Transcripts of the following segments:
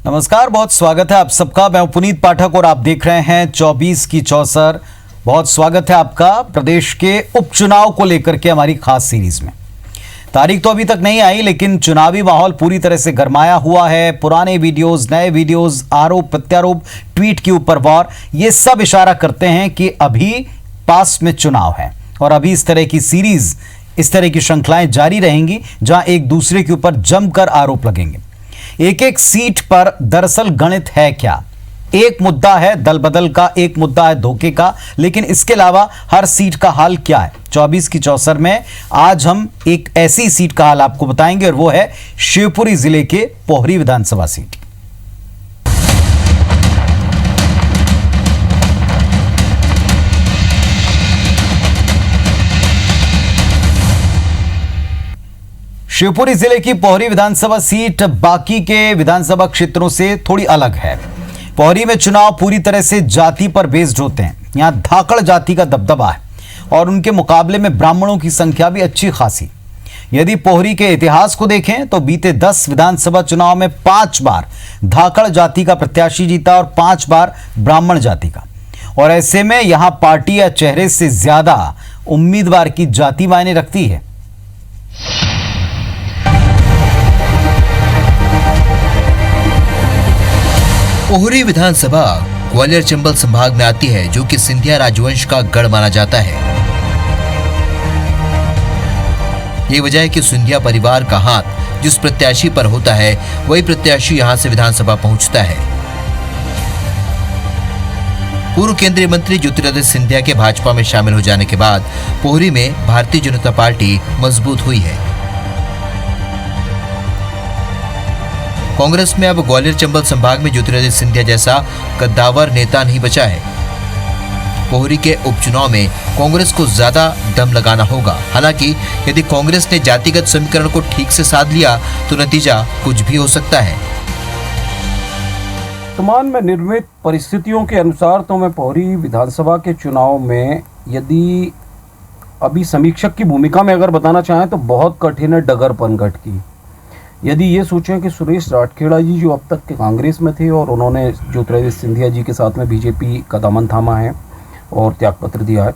नमस्कार, बहुत स्वागत है आप सबका। मैं पुनीत पाठक और आप देख रहे हैं 24 की चौसर। बहुत स्वागत है आपका प्रदेश के उपचुनाव को लेकर के हमारी खास सीरीज में। तारीख तो अभी तक नहीं आई, लेकिन चुनावी माहौल पूरी तरह से गरमाया हुआ है। पुराने वीडियोस, नए वीडियोस, आरोप प्रत्यारोप, ट्वीट के ऊपर वार, ये सब इशारा करते हैं कि अभी पास में चुनाव है और अभी इस तरह की सीरीज, इस तरह की श्रृंखलाएं जारी रहेंगी जहां एक दूसरे के ऊपर जमकर आरोप लगेंगे। एक एक सीट पर दरअसल गणित है क्या? एक मुद्दा है दल बदल का, एक मुद्दा है धोखे का, लेकिन इसके अलावा हर सीट का हाल क्या है? 24 की चौसर में आज हम एक ऐसी सीट का हाल आपको बताएंगे और वो है शिवपुरी जिले के पोहरी विधानसभा सीट। शिवपुरी जिले की पोहरी विधानसभा सीट बाकी के विधानसभा क्षेत्रों से थोड़ी अलग है। पोहरी में चुनाव पूरी तरह से जाति पर बेस्ड होते हैं। यहां धाकड़ जाति का दबदबा है और उनके मुकाबले में ब्राह्मणों की संख्या भी अच्छी खासी। यदि पोहरी के इतिहास को देखें तो बीते 10 विधानसभा चुनाव में 5 बार धाकड़ जाति का प्रत्याशी जीता और 5 बार ब्राह्मण जाति का। और ऐसे में यहां पार्टी या चेहरे से ज्यादा उम्मीदवार की जाति मायने रखती है। पोहरी विधानसभा ग्वालियर चंबल संभाग में आती है, जो कि सिंधिया राजवंश का गढ़ माना जाता है। ये वजह है कि सिंधिया परिवार का हाथ जिस प्रत्याशी पर होता है वही प्रत्याशी यहां से विधानसभा पहुंचता है। पूर्व केंद्रीय मंत्री ज्योतिरादित्य सिंधिया के भाजपा में शामिल हो जाने के बाद पोहरी में भारतीय जनता पार्टी मजबूत हुई है। कांग्रेस में अब ग्वालियर चंबल संभाग में ज्योतिरादित्य सिंधिया जैसा कद्दावर नेता नहीं बचा है। पोहरी के उपचुनाव में कांग्रेस को ज्यादा दम लगाना होगा। हालांकि यदि कांग्रेस ने जातिगत समीकरण को ठीक से साध लिया तो नतीजा कुछ भी हो सकता है। वर्तमान में निर्मित परिस्थितियों के अनुसार तो मैं पोहरी विधानसभा के चुनाव में यदि अभी समीक्षक की भूमिका में अगर बताना चाहें तो बहुत कठिन है डगर पनघट की। यदि ये सोचें कि सुरेश राठखेड़ा जी जो अब तक के कांग्रेस में थे और उन्होंने ज्योतिरादित्य सिंधिया जी के साथ में बीजेपी का दामन थामा है और त्यागपत्र दिया है,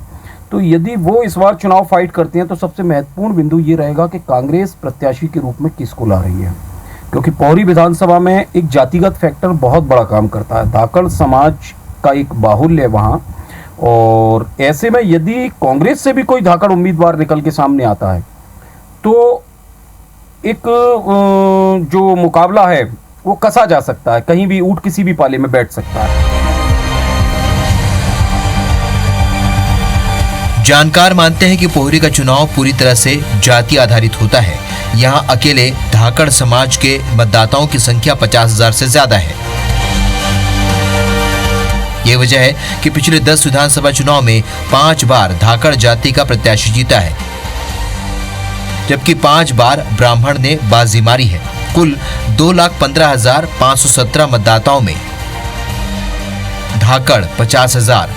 तो यदि वो इस बार चुनाव फाइट करते हैं तो सबसे महत्वपूर्ण बिंदु ये रहेगा कि कांग्रेस प्रत्याशी के रूप में किसको ला रही है। क्योंकि पोहरी विधानसभा में एक जातिगत फैक्टर बहुत बड़ा काम करता है। धाकड़ समाज का एक बाहुल्य है वहाँ, और ऐसे में यदि कांग्रेस से भी कोई धाकड़ उम्मीदवार निकल के सामने आता है तो एक जो मुकाबला है वो कसा जा सकता है, कहीं भी ऊंट किसी भी पाले में बैठ सकता है। जानकार मानते हैं कि पोहरी का चुनाव पूरी तरह से जाति आधारित होता है। यहां अकेले धाकड़ समाज के मतदाताओं की संख्या 50,000 से ज्यादा है। ये वजह है कि पिछले 10 विधानसभा चुनाव में 5 बार धाकड़ जाति का प्रत्याशी जीता है, जबकि 5 बार ब्राह्मण ने बाजी मारी है। कुल 2,15,517 मतदाताओं में धाकड़ 50,000,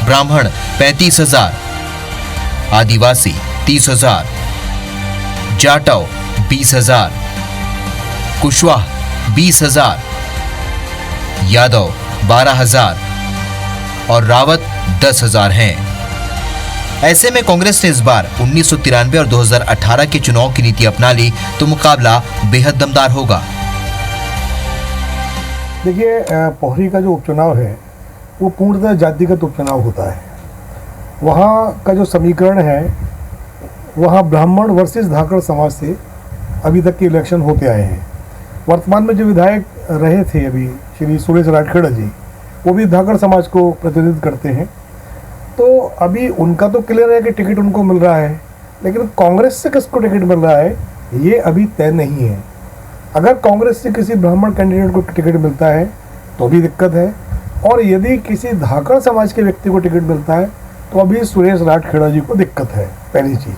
ब्राह्मण 35,000, आदिवासी 30,000, जाटव 20,000, कुशवाहा 20,000, यादव 12,000 और रावत 10,000 हैं। ऐसे में कांग्रेस ने इस बार 1993 और 2018 के चुनाव की नीति अपना ली तो मुकाबला बेहद दमदार होगा। देखिए, पोहरी का जो उपचुनाव है वो पूर्णतः जातिगत उपचुनाव होता है। वहाँ का जो समीकरण है, वहाँ ब्राह्मण वर्सेस धाकड़ समाज से अभी तक के इलेक्शन होते आए हैं। वर्तमान में जो विधायक रहे थे अभी श्री सुरेश राठखेड़ा जी, वो भी धाकड़ समाज को प्रतिनिधित्व करते हैं। तो अभी उनका तो क्लियर है कि टिकट उनको मिल रहा है, लेकिन कांग्रेस से किसको टिकट मिल रहा है ये अभी तय नहीं है। अगर कांग्रेस से किसी ब्राह्मण कैंडिडेट को टिकट मिलता है तो भी दिक्कत है, और यदि किसी धाकड़ समाज के व्यक्ति को टिकट मिलता है तो अभी सुरेश राठखेड़ा जी को दिक्कत है, पहली चीज़।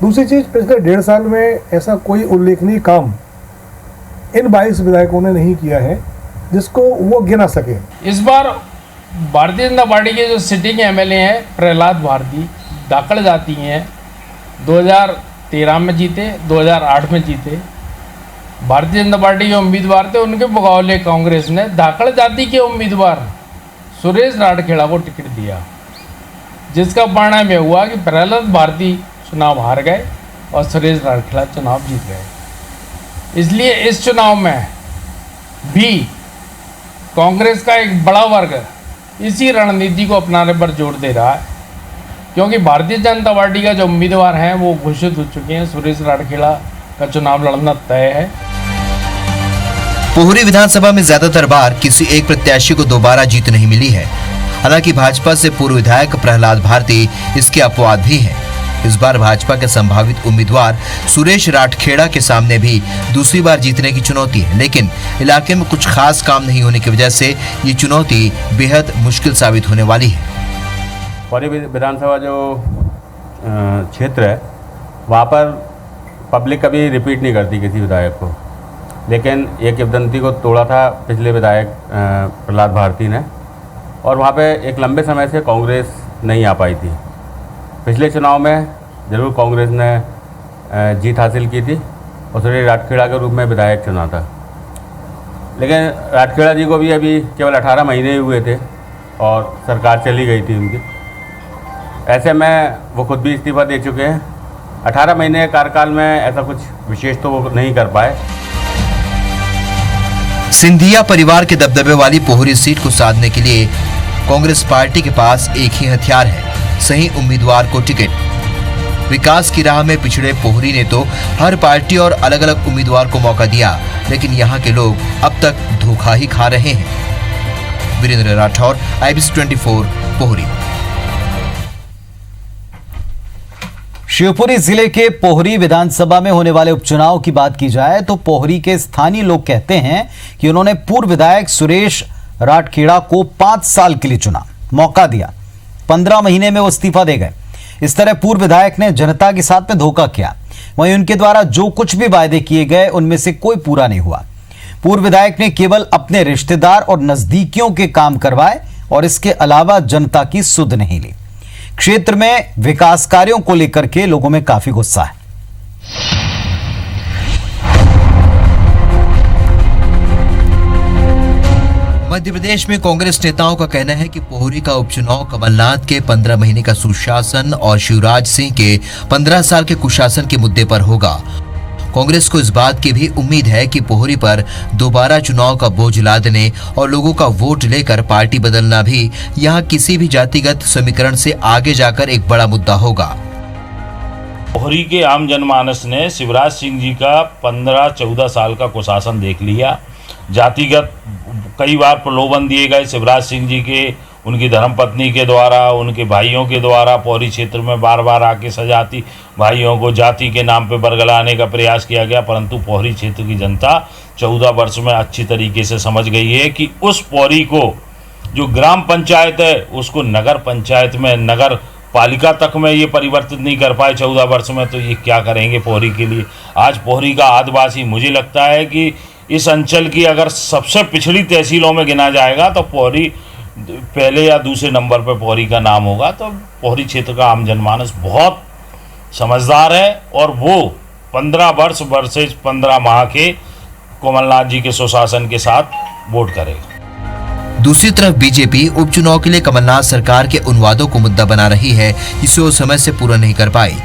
दूसरी चीज़, पिछले 1.5 साल में ऐसा कोई उल्लेखनीय काम इन 22 विधायकों ने नहीं किया है जिसको वो गिना सके। इस बार भारतीय जनता पार्टी के जो सिटिंग एमएलए हैं प्रहलाद भारती, धाकड़ जाति हैं, 2013 में जीते, 2008 में जीते, भारतीय जनता पार्टी के उम्मीदवार थे, उनके मुकाबले कांग्रेस ने धाकड़ जाति के उम्मीदवार सुरेश राठखेड़ा को टिकट दिया, जिसका परिणाम यह हुआ कि प्रहलाद भारती चुनाव हार गए और सुरेश राठखेड़ा चुनाव जीत गए। इसलिए इस चुनाव में भी कांग्रेस का एक बड़ा वर्ग इसी रणनीति को अपनाने पर जोर दे रहा है, क्योंकि भारतीय जनता पार्टी का जो उम्मीदवार हैं वो घोषित हो चुके हैं। सुरेश राठखेड़ा का चुनाव लड़ना तय है। पोहरी विधानसभा में ज्यादातर बार किसी एक प्रत्याशी को दोबारा जीत नहीं मिली है। हालांकि भाजपा से पूर्व विधायक प्रहलाद भारती इसके अपवाद भी हैं। इस बार भाजपा के संभावित उम्मीदवार सुरेश राठखेड़ा के सामने भी दूसरी बार जीतने की चुनौती है, लेकिन इलाके में कुछ खास काम नहीं होने की वजह से ये चुनौती बेहद मुश्किल साबित होने वाली है। पोहरी विधानसभा जो क्षेत्र है वहाँ पर पब्लिक कभी रिपीट नहीं करती किसी विधायक को, लेकिन एक किंवदंती को तोड़ा था पिछले विधायक प्रहलाद भारती ने, और वहाँ पे एक लंबे समय से कांग्रेस नहीं आ पाई थी। पिछले चुनाव में जरूर कांग्रेस ने जीत हासिल की थी और सुरेश राठखेड़ा के रूप में विधायक चुना था, लेकिन राठखेड़ा जी को भी अभी केवल 18 महीने ही हुए थे और सरकार चली गई थी उनकी। ऐसे में वो खुद भी इस्तीफा दे चुके हैं। 18 महीने के कार्यकाल में ऐसा कुछ विशेष तो वो नहीं कर पाए। सिंधिया परिवार के दबदबे वाली पोहरी सीट को साधने के लिए कांग्रेस पार्टी के पास एक ही हथियार है, सही उम्मीदवार को टिकट। विकास की राह में पिछड़े पोहरी ने तो हर पार्टी और अलग अलग उम्मीदवार को मौका दिया, लेकिन यहाँ के लोग अब तक धोखा ही खा रहे हैं। वीरेंद्र राठौर, IBC 24, पोहरी। शिवपुरी जिले के पोहरी विधानसभा में होने वाले उपचुनाव की बात की जाए तो पोहरी के स्थानीय लोग कहते हैं कि उन्होंने पूर्व विधायक सुरेश राठखेड़ा को 5 साल के लिए चुना, मौका दिया, 15 महीने में वो इस्तीफा दे गए। इस तरह पूर्व विधायक ने जनता के साथ में धोखा किया। वहीं उनके द्वारा जो कुछ भी वायदे किए गए उनमें से कोई पूरा नहीं हुआ। पूर्व विधायक ने केवल अपने रिश्तेदार और नजदीकियों के काम करवाए और इसके अलावा जनता की सुध नहीं ली। क्षेत्र में विकास कार्यों को लेकर के लोगों में काफी गुस्सा है। मध्य प्रदेश में कांग्रेस नेताओं का कहना है कि पोहरी का उपचुनाव कमलनाथ के 15 महीने का सुशासन और शिवराज सिंह के 15 साल के कुशासन के मुद्दे पर होगा। कांग्रेस को इस बात की भी उम्मीद है कि पोहरी पर दोबारा चुनाव का बोझ लादने और लोगों का वोट लेकर पार्टी बदलना भी यहां किसी भी जातिगत समीकरण से आगे जाकर एक बड़ा मुद्दा होगा। पोहरी के आम जनमानस ने शिवराज सिंह जी का 15-14 साल का कुशासन देख लिया। जातिगत कई बार प्रलोभन दिए गए शिवराज सिंह जी के, उनकी धर्मपत्नी के द्वारा, उनके भाइयों के द्वारा। पोहरी क्षेत्र में बार बार आके सजाती भाइयों को जाति के नाम पे बरगलाने का प्रयास किया गया, परंतु पोहरी क्षेत्र की जनता 14 वर्ष में अच्छी तरीके से समझ गई है कि उस पोहरी को जो ग्राम पंचायत है उसको नगर पंचायत में, नगर पालिका तक में ये परिवर्तित नहीं कर पाए 14 वर्ष में, तो ये क्या करेंगे पोहरी के लिए। आज पोहरी का आदिवासी, मुझे लगता है कि इस अंचल की अगर सबसे पिछड़ी तहसीलों में गिना जाएगा तो पोहरी पहले या दूसरे नंबर पर पोहरी का नाम होगा। तो पोहरी क्षेत्र का आम जनमानस बहुत समझदार है और वो 15 वर्ष वर्सेज 15 माह के कमलनाथ जी के सुशासन के साथ वोट करेगा। दूसरी तरफ बीजेपी उपचुनाव के लिए कमलनाथ सरकार के उन वादों को मुद्दा बना रही है जिसे वो समय से पूरा नहीं कर पाई।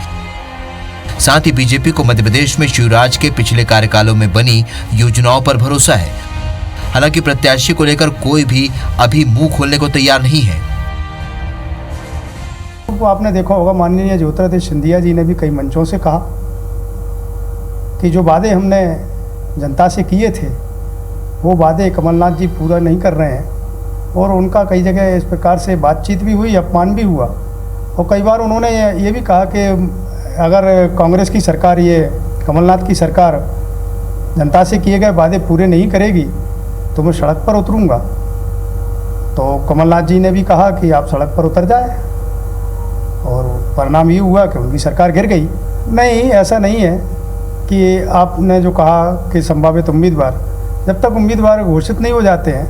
साथ ही बीजेपी को मध्य प्रदेश में शिवराज के पिछले कार्यकालों में बनी योजनाओं पर भरोसा है। हालांकि प्रत्याशी को लेकर कोई भी अभी मुंह खोलने को तैयार नहीं है। तो आपने देखा होगा, माननीय ज्योतिरादित्य सिंधिया जी ने भी कई मंचों से कहा कि जो वादे हमने जनता से किए थे वो वादे कमलनाथ जी पूरा नहीं कर रहे हैं, और उनका कई जगह इस प्रकार से बातचीत भी हुई, अपमान भी हुआ। और कई बार उन्होंने ये भी कहा कि अगर कांग्रेस की सरकार, ये कमलनाथ की सरकार जनता से किए गए वादे पूरे नहीं करेगी तो मैं सड़क पर उतरूंगा। तो कमलनाथ जी ने भी कहा कि आप सड़क पर उतर जाए, और परिणाम ये हुआ कि उनकी सरकार गिर गई। नहीं, ऐसा नहीं है कि आपने जो कहा कि संभावित उम्मीदवार, जब तक उम्मीदवार घोषित नहीं हो जाते हैं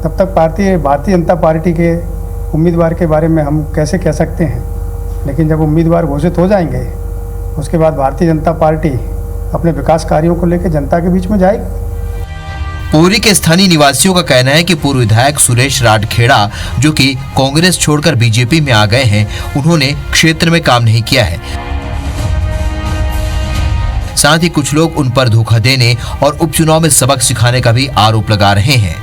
तब तक भारतीय जनता पार्टी के उम्मीदवार के बारे में हम कैसे कह सकते हैं। लेकिन जब उम्मीदवार घोषित हो जाएंगे उसके बाद भारतीय जनता पार्टी अपने विकास कार्यों को लेकर जनता के बीच में जाएगी। पोहरी के स्थानीय निवासियों का कहना है कि पूर्व विधायक सुरेश राठखेड़ा, जो कि कांग्रेस छोड़कर बीजेपी में आ गए हैं, उन्होंने क्षेत्र में काम नहीं किया है। साथ ही कुछ लोग उन पर धोखा देने और उपचुनाव में सबक सिखाने का भी आरोप लगा रहे हैं।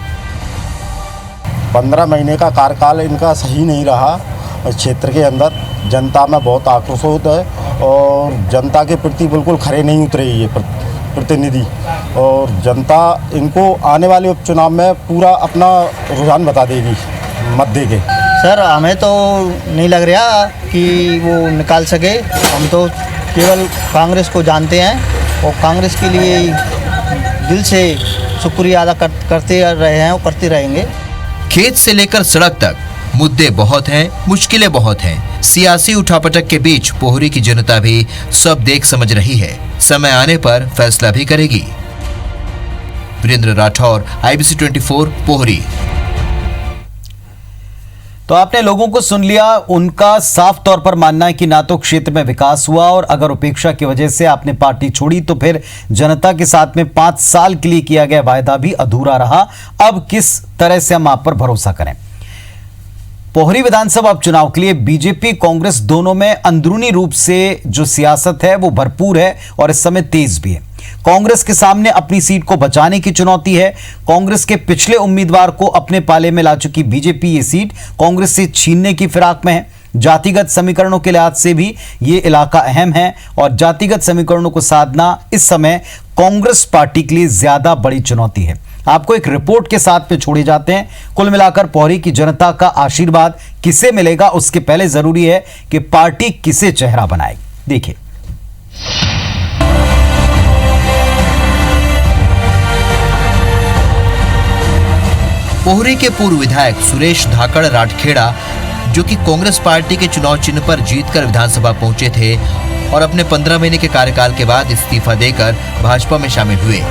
15 महीने का कार्यकाल इनका सही नहीं रहा। क्षेत्र के अंदर जनता में बहुत आक्रोशित है और जनता के प्रति बिल्कुल खरे नहीं उतरे ये प्रतिनिधि, और जनता इनको आने वाले उपचुनाव में पूरा अपना रुझान बता देगी मत देके। सर हमें तो नहीं लग रहा कि वो निकाल सके। हम तो केवल कांग्रेस को जानते हैं और कांग्रेस के लिए दिल से शुक्रिया अदा करते रहे हैं और करते रहेंगे। खेत से लेकर सड़क तक मुद्दे बहुत हैं, मुश्किलें बहुत हैं। सियासी उठापटक के बीच पोहरी की जनता भी सब देख समझ रही है। समय आने पर फैसला भी करेगी। वीरेंद्र राठौर, IBC 24, पोहरी। तो आपने लोगों को सुन लिया। उनका साफ तौर पर मानना है कि ना तो क्षेत्र में विकास हुआ, और अगर उपेक्षा की वजह से आपने पार्टी छोड़ी तो फिर जनता के साथ में 5 साल के लिए किया गया वायदा भी अधूरा रहा। अब किस तरह से हम आप पर भरोसा करें। पोहरी विधानसभा उपचुनाव के लिए बीजेपी कांग्रेस दोनों में अंदरूनी रूप से जो सियासत है वो भरपूर है और इस समय तेज भी है। कांग्रेस के सामने अपनी सीट को बचाने की चुनौती है। कांग्रेस के पिछले उम्मीदवार को अपने पाले में ला चुकी बीजेपी ये सीट कांग्रेस से छीनने की फिराक में है। जातिगत समीकरणों के लिहाज से भी ये इलाका अहम है और जातिगत समीकरणों को साधना इस समय कांग्रेस पार्टी के लिए ज्यादा बड़ी चुनौती है। आपको एक रिपोर्ट के साथ में छोड़े जाते हैं। कुल मिलाकर पोहरी की जनता का आशीर्वाद किसे मिलेगा, उसके पहले जरूरी है कि पार्टी किसे चेहरा बनाएगी। देखिए। पोहरी के पूर्व विधायक सुरेश धाकड़ राठखेड़ा, जो कि कांग्रेस पार्टी के चुनाव चिन्ह पर जीतकर विधानसभा पहुंचे थे और अपने 15 महीने के कार्यकाल के बाद इस्तीफा देकर भाजपा में शामिल हुए।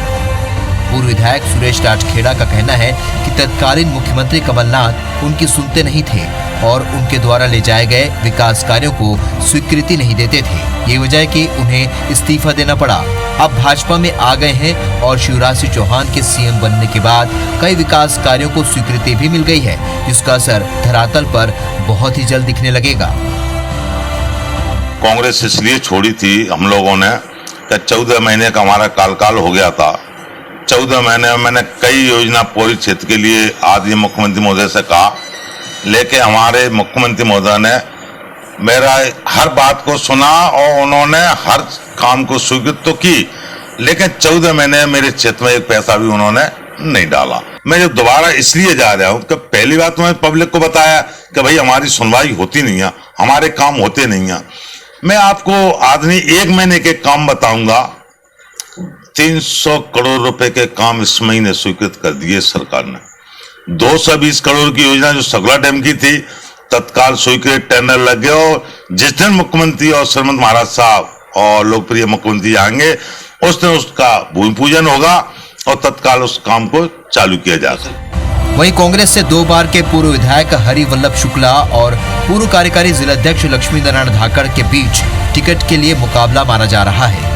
पूर्व विधायक सुरेश राठखेड़ा का कहना है कि तत्कालीन मुख्यमंत्री कमलनाथ उनकी सुनते नहीं थे और उनके द्वारा ले जाए गए विकास कार्यों को स्वीकृति नहीं देते थे। ये वजह है कि उन्हें इस्तीफा देना पड़ा। अब भाजपा में आ गए हैं और शिवराज सिंह चौहान के सीएम बनने के बाद कई विकास कार्यों को स्वीकृति भी मिल गई है, जिसका असर धरातल पर बहुत ही जल्द दिखने लगेगा। कांग्रेस इसलिए छोड़ी थी हम लोगों ने कि 14 महीने का हमारा कार्यकाल हो गया था। 14 महीने में मैंने कई योजना पोहरी क्षेत्र के लिए आदि मुख्यमंत्री महोदय से कहा, लेकिन हमारे मुख्यमंत्री महोदय ने मेरा हर बात को सुना और उन्होंने हर काम को स्वीकृत तो की, लेकिन 14 महीने मेरे क्षेत्र में एक पैसा भी उन्होंने नहीं डाला। मैं जो दोबारा इसलिए जा रहा हूँ कि पहली बात तो मैं पब्लिक को बताया कि भाई हमारी सुनवाई होती नहीं है, हमारे काम होते नहीं है। मैं आपको आदमी 1 महीने के काम बताऊंगा। 300 करोड़ रुपए के काम इस महीने स्वीकृत कर दिए सरकार ने। 220 करोड़ की योजना जो सगला डैम की थी तत्काल स्वीकृत, टेंडर लग गया और जिस दिन मुख्यमंत्री और श्रीमंत महाराज साहब और लोकप्रिय मुख्यमंत्री आएंगे उस दिन उसका भूमि पूजन होगा और तत्काल उस काम को चालू किया जाएगा। वहीं कांग्रेस से 2 बार के पूर्व विधायक हरि वल्लभ शुक्ला और पूर्व कार्यकारी जिलाध्यक्ष लक्ष्मी नारायण धाकड़ के बीच टिकट के लिए मुकाबला माना जा रहा है।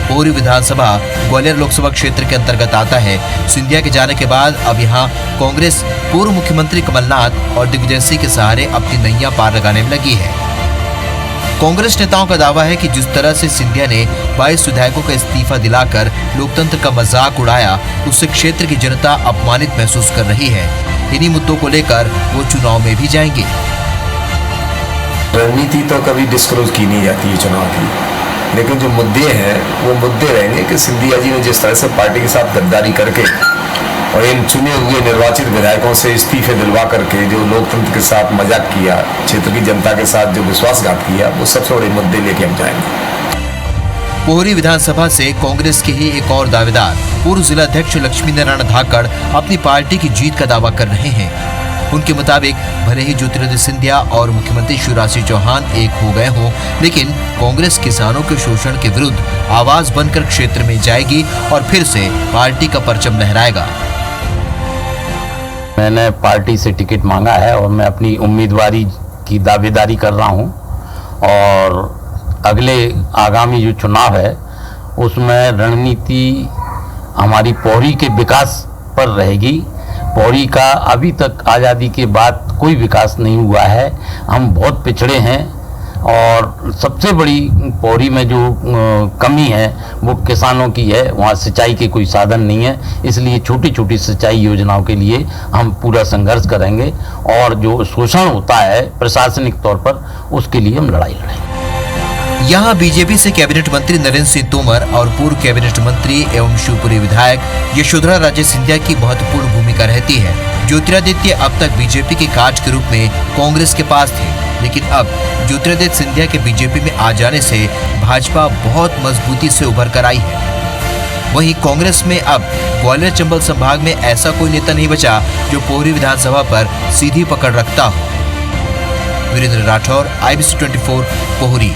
पोहरी विधानसभा ग्वालियर लोकसभा क्षेत्र के अंतर्गत आता है। सिंधिया के जाने के बाद अब यहां कांग्रेस पूर्व मुख्यमंत्री कमलनाथ और दिग्विजय सिंह के सहारे अपनी नैया पार लगाने में लगी है। कांग्रेस नेताओं का दावा है कि जिस तरह से सिंधिया ने 22 विधायकों का इस्तीफा दिलाकर लोकतंत्र का मजाक उड़ाया, उससे क्षेत्र की जनता अपमानित महसूस कर रही है। इन्हीं मुद्दों को लेकर वो चुनाव में भी जाएंगे। रणनीति तो कभी डिस्क्लोज की नहीं जाती है चुनाव की, लेकिन जो मुद्दे हैं वो मुद्दे रहेंगे कि सिंधिया जी ने जिस तरह से पार्टी के साथ गद्दारी करके और इन चुने हुए निर्वाचित विधायकों से इस्तीफे दिलवा करके जो लोकतंत्र के साथ मजाक किया, क्षेत्र की जनता के साथ जो विश्वासघात किया, वो सबसे बड़े मुद्दे लेके हम जाएंगे। पोहरी विधानसभा से कांग्रेस के ही एक और दावेदार पूर्व जिलाध्यक्ष लक्ष्मी नारायण धाकड़ अपनी पार्टी की जीत का दावा कर रहे हैं। उनके मुताबिक भले ही ज्योतिरादित्य सिंधिया और मुख्यमंत्री शिवराज सिंह चौहान एक हो गए हों, लेकिन कांग्रेस किसानों के शोषण के विरुद्ध आवाज बनकर क्षेत्र में जाएगी और फिर से पार्टी का परचम लहराएगा। मैंने पार्टी से टिकट मांगा है और मैं अपनी उम्मीदवारी की दावेदारी कर रहा हूं और अगले आगामी जो चुनाव है उसमें रणनीति हमारी पौड़ी के विकास पर रहेगी। पौड़ी का अभी तक आज़ादी के बाद कोई विकास नहीं हुआ है, हम बहुत पिछड़े हैं और सबसे बड़ी पौड़ी में जो कमी है वो किसानों की है। वहाँ सिंचाई के कोई साधन नहीं है, इसलिए छोटी छोटी सिंचाई योजनाओं के लिए हम पूरा संघर्ष करेंगे और जो शोषण होता है प्रशासनिक तौर पर उसके लिए हम लड़ाई लड़ेंगे। यहाँ बीजेपी से कैबिनेट मंत्री नरेंद्र सिंह तोमर और पूर्व कैबिनेट मंत्री एवं शिवपुरी विधायक यशोधरा राजे सिंधिया की महत्वपूर्ण भूमिका रहती है। ज्योतिरादित्य अब तक बीजेपी के कांच के रूप में कांग्रेस के पास थे, लेकिन अब ज्योतिरादित्य सिंधिया के बीजेपी में आ जाने से भाजपा बहुत मजबूती से उभर कर आई है। वहीं कांग्रेस में अब ग्वालियर चंबल संभाग में ऐसा कोई नेता नहीं बचा जो पोहरी विधानसभा पर सीधी पकड़ रखता हो। वीरेंद्र राठौर, IBC 24, पोहरी।